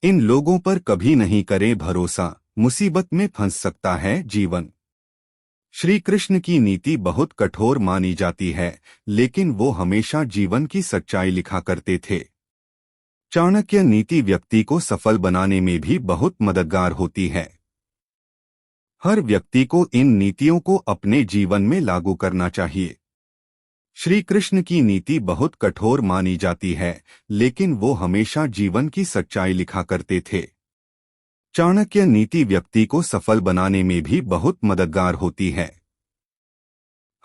इन लोगों पर कभी नहीं करें भरोसा, मुसीबत में फंस सकता है जीवन। श्री कृष्ण की नीति बहुत कठोर मानी जाती है, लेकिन वो हमेशा जीवन की सच्चाई लिखा करते थे। चाणक्य नीति व्यक्ति को सफल बनाने में भी बहुत मददगार होती है। हर व्यक्ति को इन नीतियों को अपने जीवन में लागू करना चाहिए। श्री कृष्ण की नीति बहुत कठोर मानी जाती है, लेकिन वो हमेशा जीवन की सच्चाई लिखा करते थे। चाणक्य नीति व्यक्ति को सफल बनाने में भी बहुत मददगार होती है।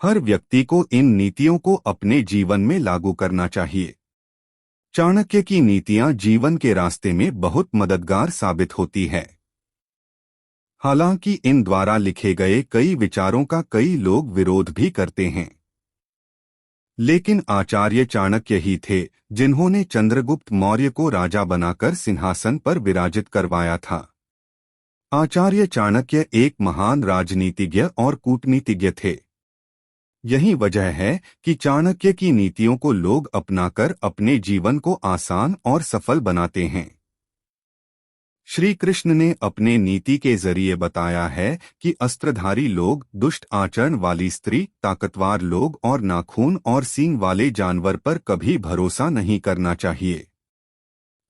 हर व्यक्ति को इन नीतियों को अपने जीवन में लागू करना चाहिए। चाणक्य की नीतियां जीवन के रास्ते में बहुत मददगार साबित होती है। हालांकि इन द्वारा लिखे गए कई विचारों का कई लोग विरोध भी करते हैं, लेकिन आचार्य चाणक्य ही थे जिन्होंने चंद्रगुप्त मौर्य को राजा बनाकर सिंहासन पर विराजित करवाया था। आचार्य चाणक्य एक महान राजनीतिज्ञ और कूटनीतिज्ञ थे। यही वजह है कि चाणक्य की नीतियों को लोग अपनाकर अपने जीवन को आसान और सफल बनाते हैं। श्री कृष्ण ने अपने नीति के जरिए बताया है कि अस्त्रधारी लोग, दुष्ट आचरण वाली स्त्री, ताकतवर लोग और नाखून और सींग वाले जानवर पर कभी भरोसा नहीं करना चाहिए।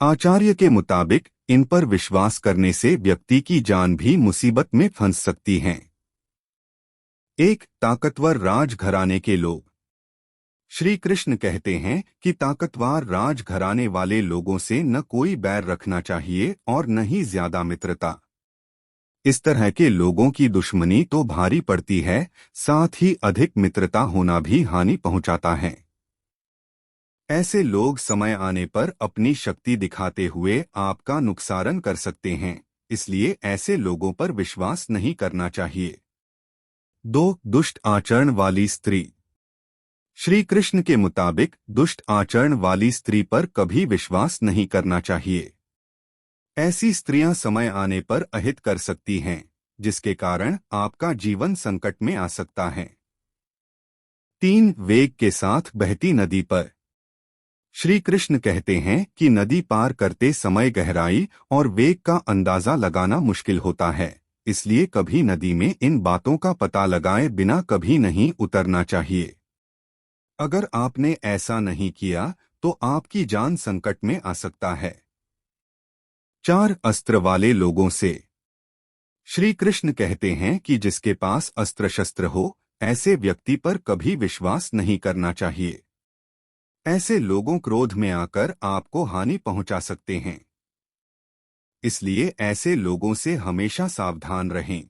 आचार्य के मुताबिक इन पर विश्वास करने से व्यक्ति की जान भी मुसीबत में फंस सकती है। एक ताकतवर राजघराने के लोग। श्री कृष्ण कहते हैं कि ताकतवर राजघराने वाले लोगों से न कोई बैर रखना चाहिए और न ही ज्यादा मित्रता। इस तरह के लोगों की दुश्मनी तो भारी पड़ती है, साथ ही अधिक मित्रता होना भी हानि पहुंचाता है। ऐसे लोग समय आने पर अपनी शक्ति दिखाते हुए आपका नुकसान कर सकते हैं, इसलिए ऐसे लोगों पर विश्वास नहीं करना चाहिए। 2. दुष्ट आचरण वाली स्त्री। श्री कृष्ण के मुताबिक दुष्ट आचरण वाली स्त्री पर कभी विश्वास नहीं करना चाहिए। ऐसी स्त्रियां समय आने पर अहित कर सकती हैं, जिसके कारण आपका जीवन संकट में आ सकता है। 3. वेग के साथ बहती नदी पर। श्री कृष्ण कहते हैं कि नदी पार करते समय गहराई और वेग का अंदाजा लगाना मुश्किल होता है, इसलिए कभी नदी में इन बातों का पता लगाए बिना कभी नहीं उतरना चाहिए। अगर आपने ऐसा नहीं किया तो आपकी जान संकट में आ सकता है। 4. अस्त्र वाले लोगों से। श्री कृष्ण कहते हैं कि जिसके पास अस्त्र शस्त्र हो, ऐसे व्यक्ति पर कभी विश्वास नहीं करना चाहिए। ऐसे लोगों क्रोध में आकर आपको हानि पहुंचा सकते हैं, इसलिए ऐसे लोगों से हमेशा सावधान रहें।